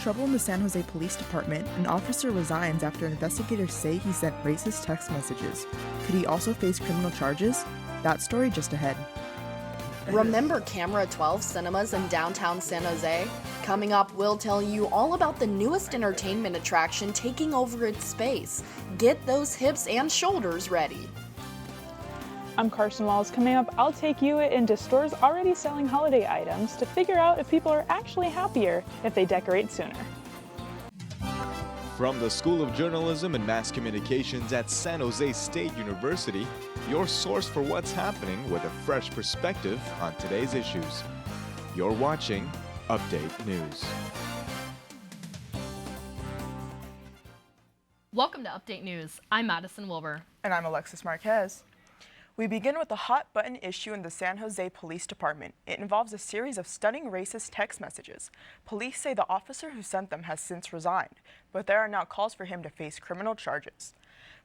Trouble in the San Jose Police Department. An officer resigns after investigators say he sent racist text messages. Could he also face criminal charges? That story just ahead. Remember Camera 12 cinemas in downtown San Jose? Coming up, we'll tell you all about the newest entertainment attraction taking over its space. Get those hips and shoulders ready. I'm Carson Walls. Coming up, I'll take you into stores already selling holiday items to figure out if people are actually happier if they decorate sooner. From the School of Journalism and Mass Communications at San Jose State University, your source for what's happening with a fresh perspective on today's issues. You're watching Update News. Welcome to Update News. I'm Madison Wilbur. And I'm Alexis Marquez. We begin with a hot-button issue in the San Jose Police Department. It involves a series of stunning racist text messages. Police say the officer who sent them has since resigned, but there are now calls for him to face criminal charges.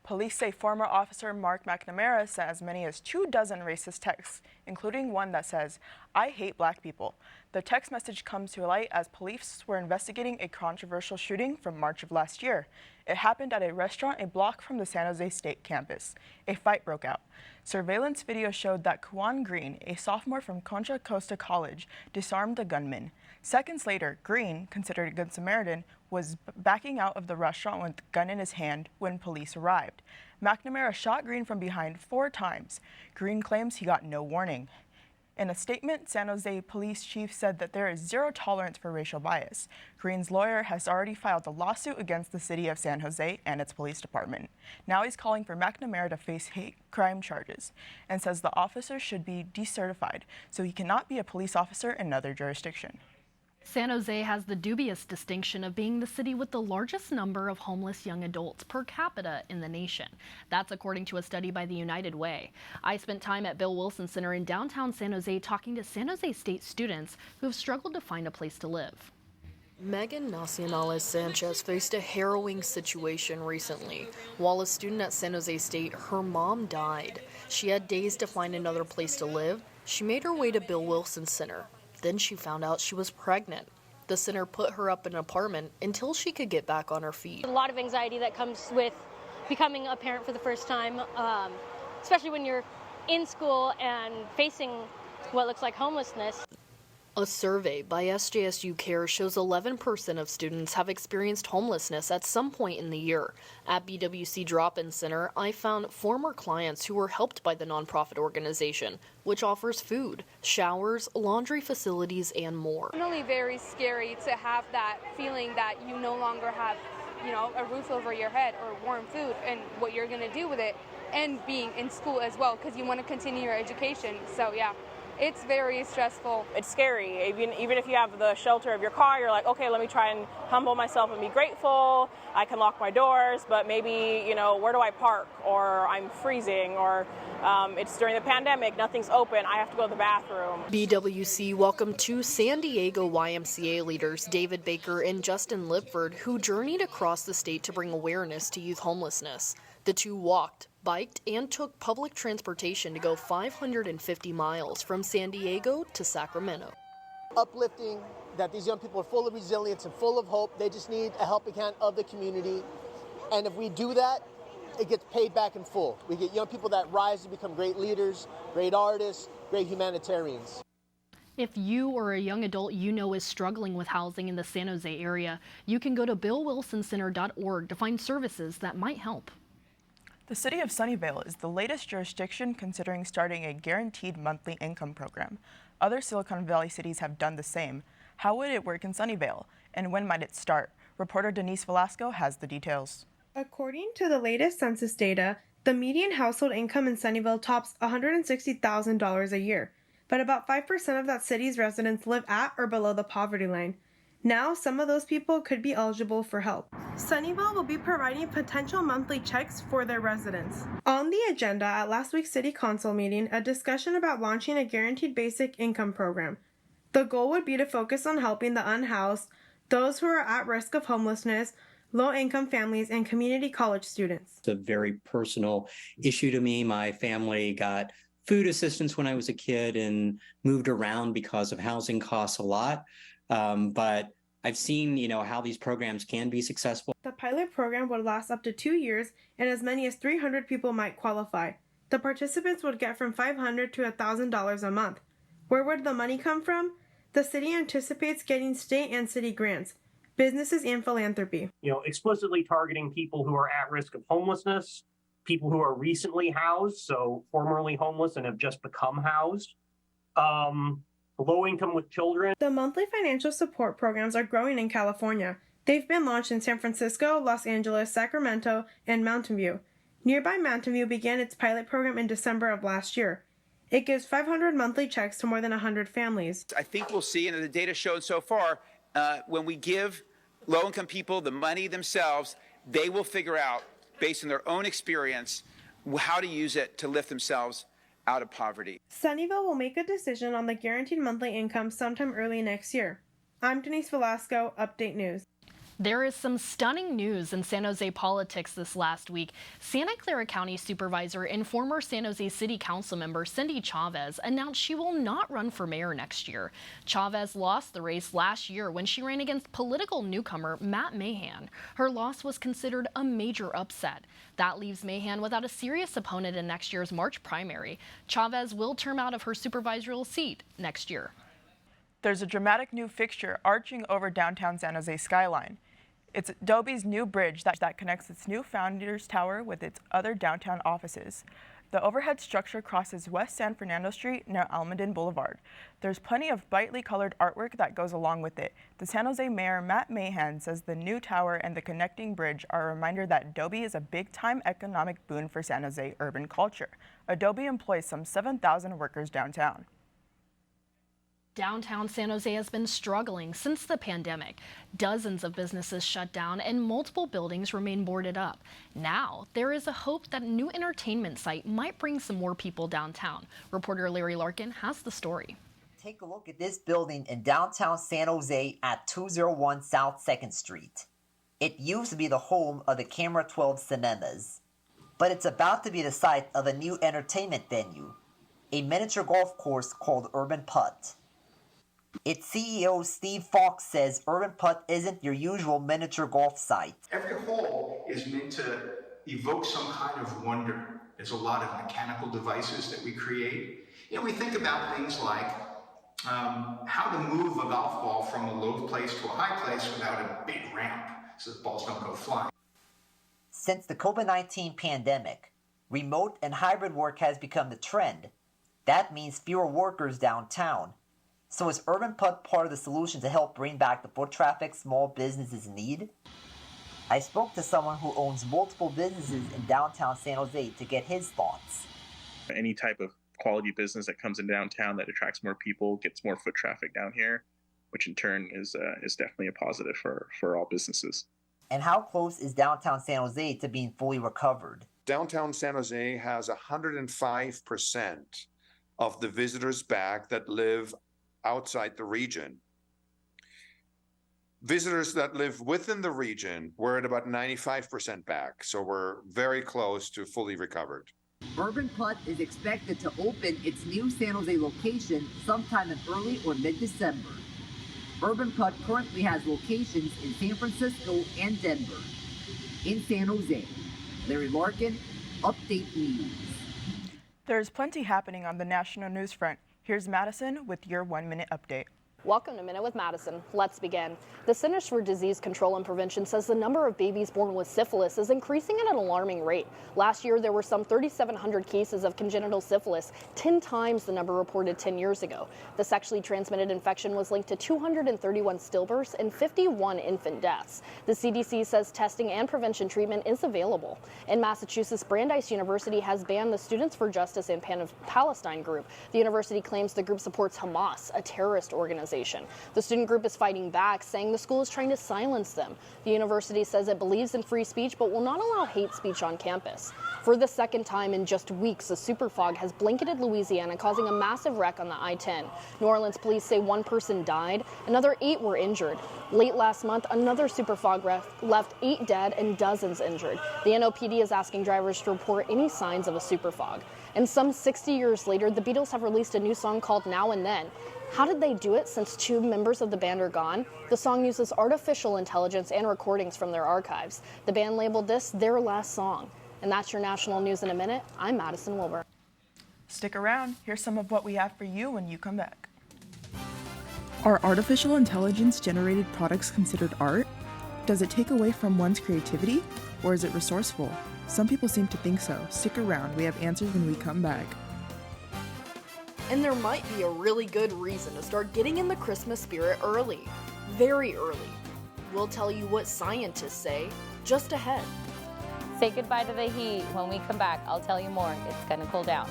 Police say former officer Mark McNamara sent as many as 24 racist texts, including one that says, "I hate black people." The text message comes to light as police were investigating a controversial shooting from March of last year. It happened at a restaurant a block from the San Jose State campus. A fight broke out. Surveillance video showed that Kuan Green, a sophomore from Contra Costa College, disarmed the gunman. Seconds later, Green, considered a good Samaritan, was backing out of the restaurant with a gun in his hand when police arrived. McNamara shot Green from behind 4 times. Green claims he got no warning. In a statement, San Jose Police Chief said that there is zero tolerance for racial bias. Green's lawyer has already filed a lawsuit against the city of San Jose and its police department. Now he's calling for McNamara to face hate crime charges and says the officer should be decertified so he cannot be a police officer in another jurisdiction. San Jose has the dubious distinction of being the city with the largest number of homeless young adults per capita in the nation. That's according to a study by the United Way. I spent time at Bill Wilson Center in downtown San Jose talking to San Jose State students who have struggled to find a place to live. Megan Nacionales Sanchez faced a harrowing situation recently. While a student at San Jose State, her mom died. She had days to find another place to live. She made her way to Bill Wilson Center. Then she found out she was pregnant. The center put her up in an apartment until she could get back on her feet. A lot of anxiety that comes with becoming a parent for the first time, especially when you're in school and facing what looks like homelessness. A survey by SJSU Care shows 11% of students have experienced homelessness at some point in the year. At BWC Drop-In Center, I found former clients who were helped by the nonprofit organization, which offers food, showers, laundry facilities, and more. It's really very scary to have that feeling that you no longer have, a roof over your head or warm food and what you're going to do with it, and being in school as well because you want to continue your education. So yeah. It's very stressful. It's scary. Even if you have the shelter of your car, you're like, okay, let me try and humble myself and be grateful. I can lock my doors, but maybe, where do I park? Or I'm freezing, or it's during the pandemic, nothing's open, I have to go to the bathroom. BWC welcomed 2 San Diego YMCA leaders, David Baker and Justin Lipford, who journeyed across the state to bring awareness to youth homelessness. The 2 walked, biked, and took public transportation to go 550 miles from San Diego to Sacramento. Uplifting that these young people are full of resilience and full of hope. They just need a helping hand of the community. And if we do that, it gets paid back in full. We get young people that rise to become great leaders, great artists, great humanitarians. If you or a young adult you know is struggling with housing in the San Jose area, you can go to billwilsoncenter.org to find services that might help. The city of Sunnyvale is the latest jurisdiction considering starting a guaranteed monthly income program. Other Silicon Valley cities have done the same. How would it work in Sunnyvale, and when might it start? Reporter Denise Velasco has the details. According to the latest census data, the median household income in Sunnyvale tops $160,000 a year, but about 5% of that city's residents live at or below the poverty line. Now, some of those people could be eligible for help. Sunnyvale will be providing potential monthly checks for their residents. On the agenda at last week's City Council meeting, a discussion about launching a guaranteed basic income program. The goal would be to focus on helping the unhoused, those who are at risk of homelessness, low-income families, and community college students. It's a very personal issue to me. My family got food assistance when I was a kid and moved around because of housing costs a lot. But I've seen, how these programs can be successful. The pilot program would last up to 2 years, and as many as 300 people might qualify. The participants would get from $500 to $1,000 a month. Where would the money come from? The city anticipates getting state and city grants, businesses, and philanthropy. Explicitly targeting people who are at risk of homelessness, people who are recently housed, so formerly homeless and have just become housed, low income with children. The monthly financial support programs are growing in California. They've been launched in San Francisco, Los Angeles, Sacramento, and Mountain View. Nearby Mountain View began its pilot program in December of last year. It gives 500 monthly checks to more than 100 families. I think we'll see, and the data shown so far, when we give low-income people the money themselves, they will figure out, based on their own experience, how to use it to lift themselves out of poverty. Sunnyvale will make a decision on the guaranteed monthly income sometime early next year. I'm Denise Velasco, Update News. There is some stunning news in San Jose politics this last week. Santa Clara County Supervisor and former San Jose City Council member Cindy Chavez announced she will not run for mayor next year. Chavez lost the race last year when she ran against political newcomer Matt Mahan. Her loss was considered a major upset. That leaves Mahan without a serious opponent in next year's March primary. Chavez will term out of her supervisorial seat next year. There's a dramatic new fixture arching over downtown San Jose skyline. It's Adobe's new bridge that connects its new Founders Tower with its other downtown offices. The overhead structure crosses West San Fernando Street near Almaden Boulevard. There's plenty of brightly colored artwork that goes along with it. The San Jose Mayor Matt Mahan says the new tower and the connecting bridge are a reminder that Adobe is a big-time economic boon for San Jose urban culture. Adobe employs some 7,000 workers downtown. Downtown San Jose has been struggling since the pandemic. Dozens of businesses shut down and multiple buildings remain boarded up. Now, there is a hope that a new entertainment site might bring some more people downtown. Reporter Larry Larkin has the story. Take a look at this building in downtown San Jose at 201 South 2nd Street. It used to be the home of the Camera 12 Cinemas, but it's about to be the site of a new entertainment venue, a miniature golf course called Urban Putt. Its CEO, Steve Fox, says Urban Putt isn't your usual miniature golf site. Every hole is meant to evoke some kind of wonder. There's a lot of mechanical devices that we create. We think about things like how to move a golf ball from a low place to a high place without a big ramp so the balls don't go flying. Since the COVID-19 pandemic, remote and hybrid work has become the trend. That means fewer workers downtown. So is Urban Putt part of the solution to help bring back the foot traffic small businesses need? I spoke to someone who owns multiple businesses in downtown San Jose to get his thoughts. Any type of quality business that comes in downtown that attracts more people, gets more foot traffic down here, which in turn is definitely a positive for all businesses. And how close is downtown San Jose to being fully recovered? Downtown San Jose has 105% of the visitors back that live outside the region. Visitors that live within the region, we're at about 95% back, so we're very close to fully recovered. Urban Putt is expected to open its new San Jose location sometime in early or mid-December. Urban Putt currently has locations in San Francisco and Denver. In San Jose, Larry Larkin, Update News. There's plenty happening on the national news front. Here's Madison with your 1-minute update. Welcome to Minute with Madison. Let's begin. The Centers for Disease Control and Prevention says the number of babies born with syphilis is increasing at an alarming rate. Last year, there were some 3,700 cases of congenital syphilis, 10 times the number reported 10 years ago. The sexually transmitted infection was linked to 231 stillbirths and 51 infant deaths. The CDC says testing and prevention treatment is available. In Massachusetts, Brandeis University has banned the Students for Justice and Palestine group. The university claims the group supports Hamas, a terrorist organization. The student group is fighting back, saying the school is trying to silence them. The university says it believes in free speech, but will not allow hate speech on campus. For the second time in just weeks, a super fog has blanketed Louisiana, causing a massive wreck on the I-10. New Orleans police say one person died, another 8 were injured. Late last month, another super fog left 8 dead and dozens injured. The NOPD is asking drivers to report any signs of a super fog. And some 60 years later, the Beatles have released a new song called Now and Then. How did they do it since 2 members of the band are gone? The song uses artificial intelligence and recordings from their archives. The band labeled this their last song. And that's your national news in a minute. I'm Madison Wilbur. Stick around. Here's some of what we have for you when you come back. Are artificial intelligence generated products considered art? Does it take away from one's creativity? Or is it resourceful? Some people seem to think so. Stick around. We have answers when we come back. And there might be a really good reason to start getting in the Christmas spirit early. Very early. We'll tell you what scientists say just ahead. Say goodbye to the heat. When we come back, I'll tell you more. It's going to cool down.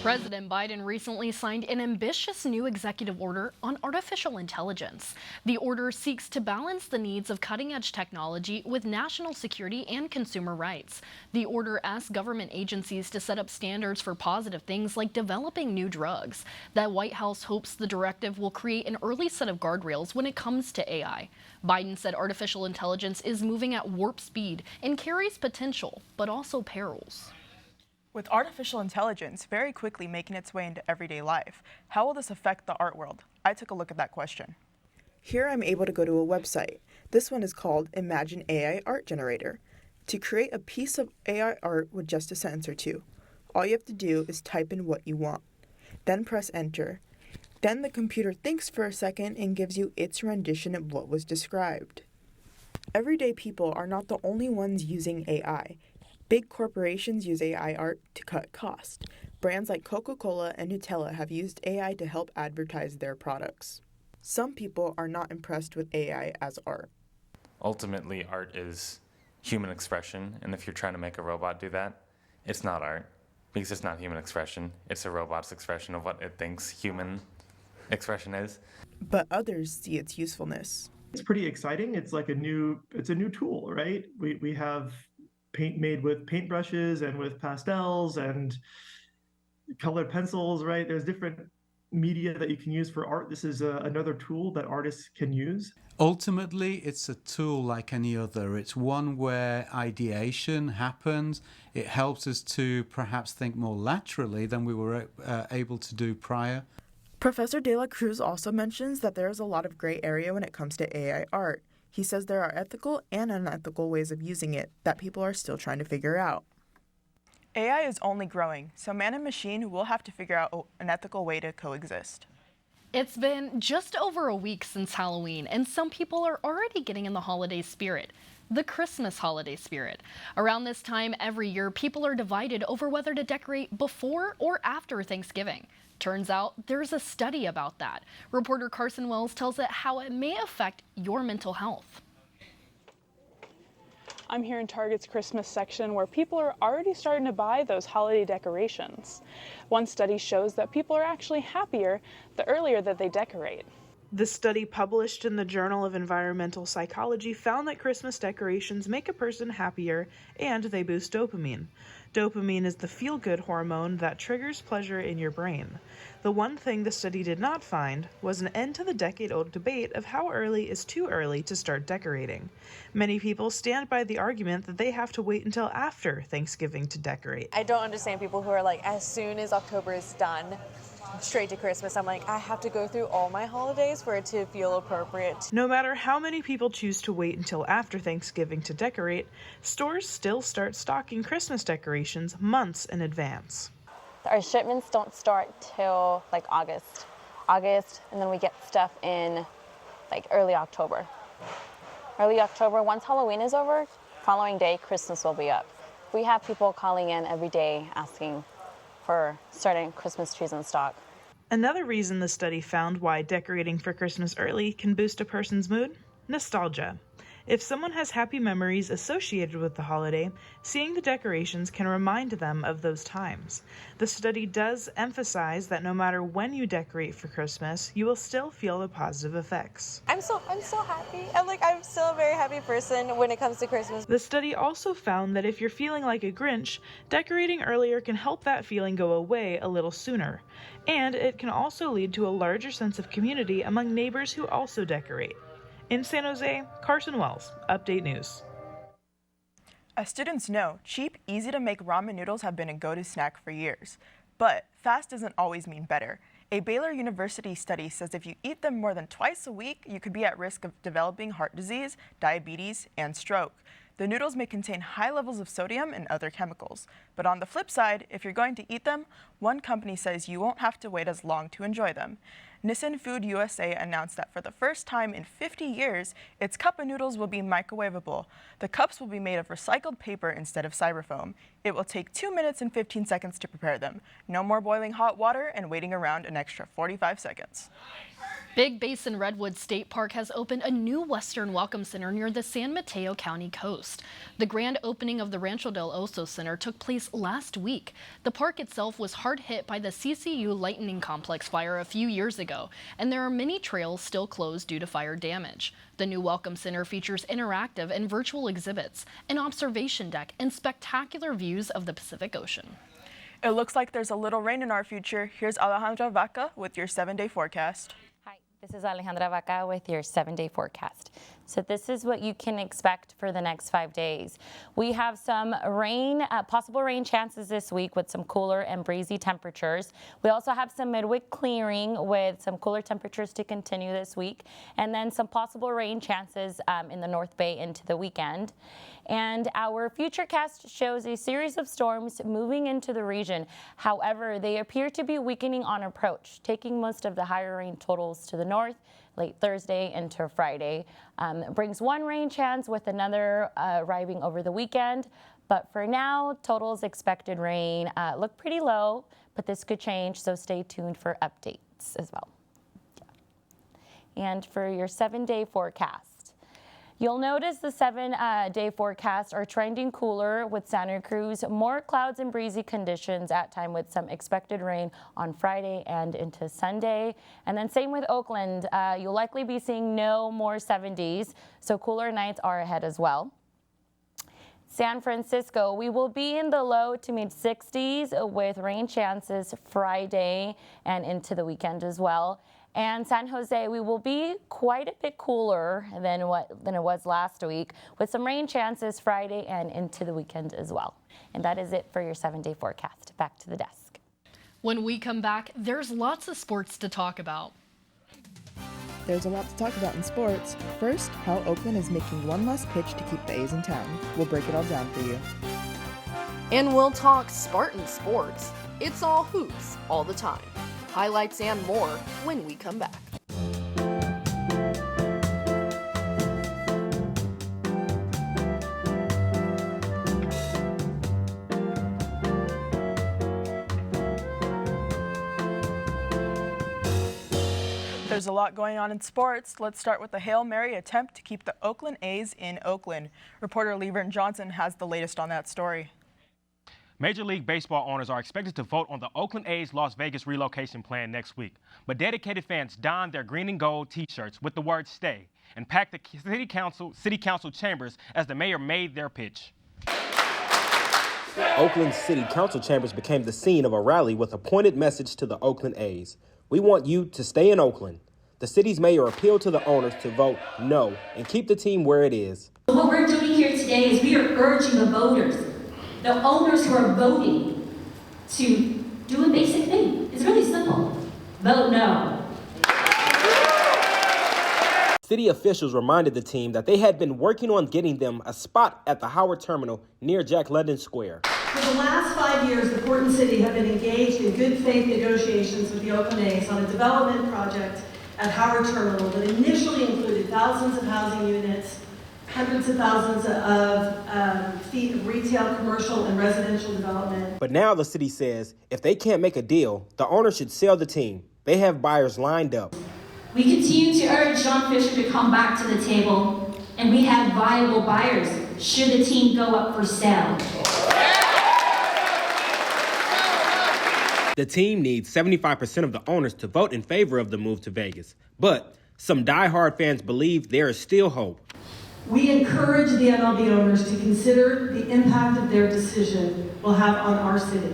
President Biden recently signed an ambitious new executive order on artificial intelligence. The order seeks to balance the needs of cutting-edge technology with national security and consumer rights. The order asks government agencies to set up standards for positive things like developing new drugs. The White House hopes the directive will create an early set of guardrails when it comes to AI. Biden said artificial intelligence is moving at warp speed and carries potential, but also perils. With artificial intelligence very quickly making its way into everyday life, how will this affect the art world? I took a look at that question. Here I'm able to go to a website. This one is called Imagine AI Art Generator. To create a piece of AI art with just a sentence or two, all you have to do is type in what you want. Then press enter. Then the computer thinks for a second and gives you its rendition of what was described. Everyday people are not the only ones using AI. Big corporations use AI art to cut costs. Brands like Coca-Cola and Nutella have used AI to help advertise their products. Some people are not impressed with AI as art. Ultimately, art is human expression, and if you're trying to make a robot do that, it's not art, because it's not human expression. It's a robot's expression of what it thinks human expression is. But others see its usefulness. It's pretty exciting. It's like a new tool, right? We have paint made with paintbrushes and with pastels and colored pencils, right? There's different media that you can use for art. This is another tool that artists can use. Ultimately, it's a tool like any other. It's one where ideation happens. It helps us to perhaps think more laterally than we were able to do prior. Professor De La Cruz also mentions that there is a lot of gray area when it comes to AI art. He says there are ethical and unethical ways of using it that people are still trying to figure out. AI is only growing, so man and machine will have to figure out an ethical way to coexist. It's been just over a week since Halloween, and some people are already getting in the holiday spirit. The Christmas holiday spirit. Around this time every year, people are divided over whether to decorate before or after Thanksgiving. Turns out there's a study about that. Reporter Carson Wells tells it how it may affect your mental health. I'm here in Target's Christmas section where people are already starting to buy those holiday decorations. One study shows that people are actually happier the earlier that they decorate. The study published in the Journal of Environmental Psychology found that Christmas decorations make a person happier and they boost dopamine. Dopamine is the feel-good hormone that triggers pleasure in your brain. The one thing the study did not find was an end to the decade-old debate of how early is too early to start decorating. Many people stand by the argument that they have to wait until after Thanksgiving to decorate. I don't understand people who are like, as soon as October is done, straight to Christmas. I'm like, I have to go through all my holidays for it to feel appropriate. No matter how many people choose to wait until after Thanksgiving to decorate, stores still start stocking Christmas decorations months in advance. Our shipments don't start till like August, and then we get stuff in like early October. Early October, once Halloween is over, following day, Christmas will be up. We have people calling in every day asking for certain Christmas trees in stock. Another reason the study found why decorating for Christmas early can boost a person's mood: nostalgia. If someone has happy memories associated with the holiday, seeing the decorations can remind them of those times. The study does emphasize that no matter when you decorate for Christmas, you will still feel the positive effects. I'm so happy. I'm still a very happy person when it comes to Christmas. The study also found that if you're feeling like a Grinch, decorating earlier can help that feeling go away a little sooner. And it can also lead to a larger sense of community among neighbors who also decorate. In San Jose, Carson Wells, Update News. As students know, cheap, easy-to-make ramen noodles have been a go-to snack for years. But fast doesn't always mean better. A Baylor University study says if you eat them more than twice a week, you could be at risk of developing heart disease, diabetes, and stroke. The noodles may contain high levels of sodium and other chemicals. But on the flip side, if you're going to eat them, one company says you won't have to wait as long to enjoy them. Nissin Food USA announced that for the first time in 50 years, its cup of noodles will be microwavable. The cups will be made of recycled paper instead of styrofoam. It will take 2 minutes and 15 seconds to prepare them. No more boiling hot water and waiting around an extra 45 seconds. Big Basin Redwood State Park has opened a new Western Welcome Center near the San Mateo County coast. The grand opening of the Rancho del Oso Center took place last week. The park itself was hard hit by the CCU Lightning Complex fire a few years ago, and there are many trails still closed due to fire damage. The new Welcome Center features interactive and virtual exhibits, an observation deck, and spectacular views of the Pacific Ocean. It looks like there's a little rain in our future. Here's Alejandra Vaca with your 7-day forecast. This is Alejandra Vaca with your 7-day forecast. So this is what you can expect for the next 5 days. We have some rain, possible rain chances this week with some cooler and breezy temperatures. We also have some midweek clearing with some cooler temperatures to continue this week, and then some possible rain chances in the North Bay into the weekend. And our futurecast shows a series of storms moving into the region. However, they appear to be weakening on approach, taking most of the higher rain totals to the north late Thursday into Friday. Brings one rain chance with another arriving over the weekend. But for now, totals expected rain look pretty low, but this could change, so stay tuned for updates as well. Yeah. And for your 7-day forecast, you'll notice the 7-day forecasts are trending cooler with Santa Cruz, more clouds and breezy conditions at time with some expected rain on Friday and into Sunday. And then same with Oakland, you'll likely be seeing no more 70s, so cooler nights are ahead as well. San Francisco, we will be in the low to mid 60s with rain chances Friday and into the weekend as well. And San Jose, we will be quite a bit cooler than it was last week, with some rain chances Friday and into the weekend as well. And that is it for your 7-day forecast. Back to the desk. When we come back, there's lots of sports to talk about. There's a lot to talk about in sports. First, how Oakland is making one last pitch to keep the A's in town. We'll break it all down for you. And we'll talk Spartan sports. It's all hoops, all the time. Highlights and more when we come back. There's a lot going on in sports. Let's start with the Hail Mary attempt to keep the Oakland A's in Oakland. Reporter Levern Johnson has the latest on that story. Major League Baseball owners are expected to vote on the Oakland A's Las Vegas relocation plan next week. But dedicated fans donned their green and gold T-shirts with the word "stay" and packed the city council chambers as the mayor made their pitch. Oakland City Council chambers became the scene of a rally with a pointed message to the Oakland A's. We want you to stay in Oakland. The city's mayor appealed to the owners to vote no and keep the team where it is. What we're doing here today is we are urging the voters, the owners who are voting, to do a basic thing. It's really simple. Vote no. City officials reminded the team that they had been working on getting them a spot at the Howard Terminal near Jack London Square. For the last 5 years, the Port and City have been engaged in good faith negotiations with the Oakland A's on a development project at Howard Terminal that initially included thousands of housing units, hundreds of thousands of feet of retail, commercial, and residential development. But now the city says if they can't make a deal, the owner should sell the team. They have buyers lined up. We continue to urge John Fisher to come back to the table. and we have viable buyers should the team go up for sale. The team needs 75% of the owners to vote in favor of the move to Vegas. But some diehard fans believe there is still hope. We encourage the MLB owners to consider the impact of their decision will have on our city,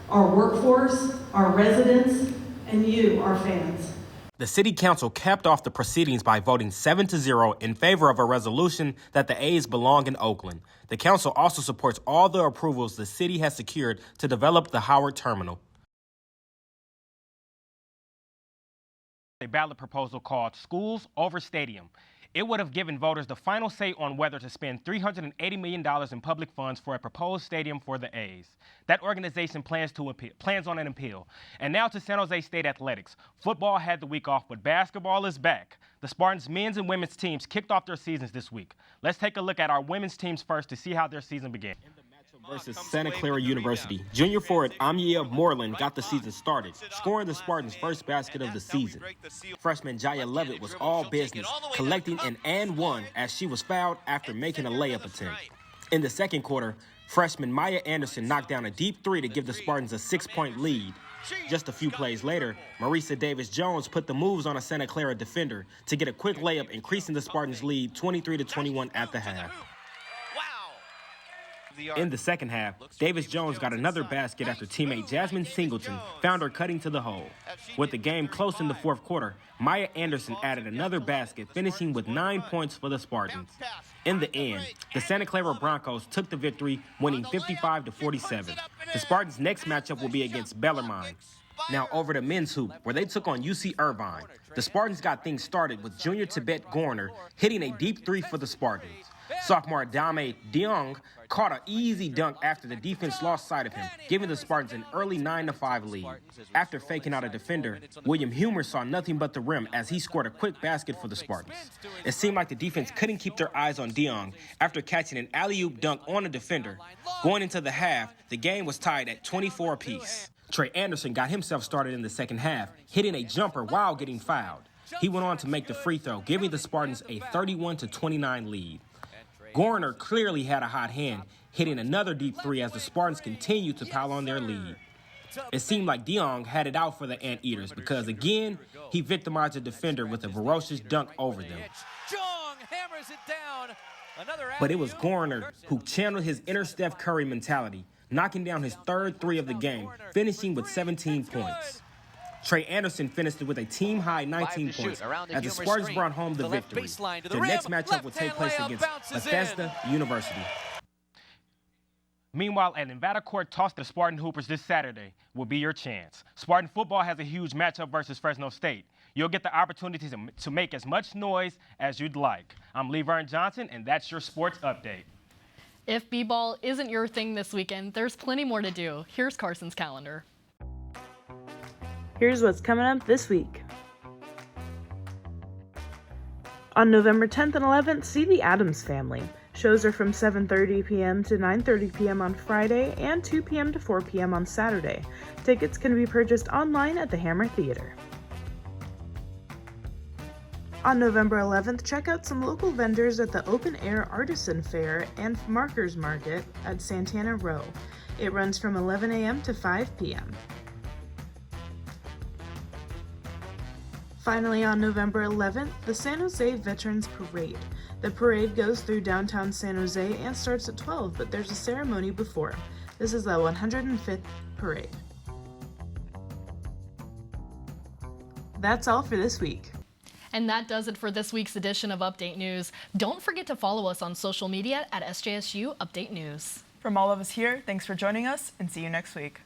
our workforce, our residents, and you, our fans. The city council capped off the proceedings by voting 7-0 in favor of a resolution that the A's belong in Oakland. The council also supports all the approvals the city has secured to develop the Howard Terminal. A ballot proposal called Schools Over Stadium. It would have given voters the final say on whether to spend $380 million in public funds for a proposed stadium for the A's. That organization plans on an appeal. And now to San Jose State Athletics. Football had the week off, but basketball is back. The Spartans' men's and women's teams kicked off their seasons this week. Let's take a look at our women's teams first to see how their season began. Versus Santa Clara University. Junior forward Amia Moreland got the season started, scoring the Spartans' first basket of the season. Freshman Jaya Levitt was all business, collecting an and one as she was fouled after making a layup attempt. In the second quarter, freshman Maya Anderson knocked down a deep three to give the Spartans a 6-point lead. Just a few plays later, Marisa Davis-Jones put the moves on a Santa Clara defender to get a quick layup, increasing the Spartans' lead 23-21 at the half. In the second half, Davis-Jones got another basket after teammate Jasmine Singleton found her cutting to the hole. With the game close in the fourth quarter, Maya Anderson added another basket, finishing with 9 points for the Spartans. In the end, the Santa Clara Broncos took the victory, winning 55-47. The Spartans' next matchup will be against Bellarmine. Now over to men's hoop, where they took on UC Irvine. The Spartans got things started with junior Tibet Gorner hitting a deep three for the Spartans. Sophomore Dame Diong caught an easy dunk after the defense lost sight of him, giving the Spartans an early 9-5 lead. After faking out a defender, William Humer saw nothing but the rim as he scored a quick basket for the Spartans. It seemed like the defense couldn't keep their eyes on Diong after catching an alley-oop dunk on a defender. Going into the half, the game was tied at 24 apiece. Trey Anderson got himself started in the second half, hitting a jumper while getting fouled. He went on to make the free throw, giving the Spartans a 31-29 lead. Gorner clearly had a hot hand, hitting another deep three as the Spartans continued to pile on their lead. It seemed like Diong had it out for the Anteaters because, again, he victimized the defender with a ferocious dunk over them. But it was Gorner who channeled his inner Steph Curry mentality, knocking down his third three of the game, finishing with 17 points. Trey Anderson finished with a team-high 19 points as the Spartans brought home the victory. Their next matchup will take place against Bethesda University. Meanwhile, a Nevada court tossed the Spartan Hoopers this Saturday will be your chance. Spartan football has a huge matchup versus Fresno State. You'll get the opportunity to make as much noise as you'd like. I'm Lee Vern Johnson, and that's your sports update. If b-ball isn't your thing this weekend, there's plenty more to do. Here's Carson's calendar. Here's what's coming up this week. On November 10th and 11th, see The Addams Family. Shows are from 7:30 p.m. to 9:30 p.m. on Friday and 2 p.m. to 4 p.m. on Saturday. Tickets can be purchased online at the Hammer Theater. On November 11th, check out some local vendors at the Open Air Artisan Fair and Markers Market at Santana Row. It runs from 11 a.m. to 5 p.m. Finally, on November 11th, the San Jose Veterans Parade. The parade goes through downtown San Jose and starts at 12, but there's a ceremony before. This is the 105th parade. That's all for this week. And that does it for this week's edition of Update News. Don't forget to follow us on social media at SJSU Update News. From all of us here, thanks for joining us and see you next week.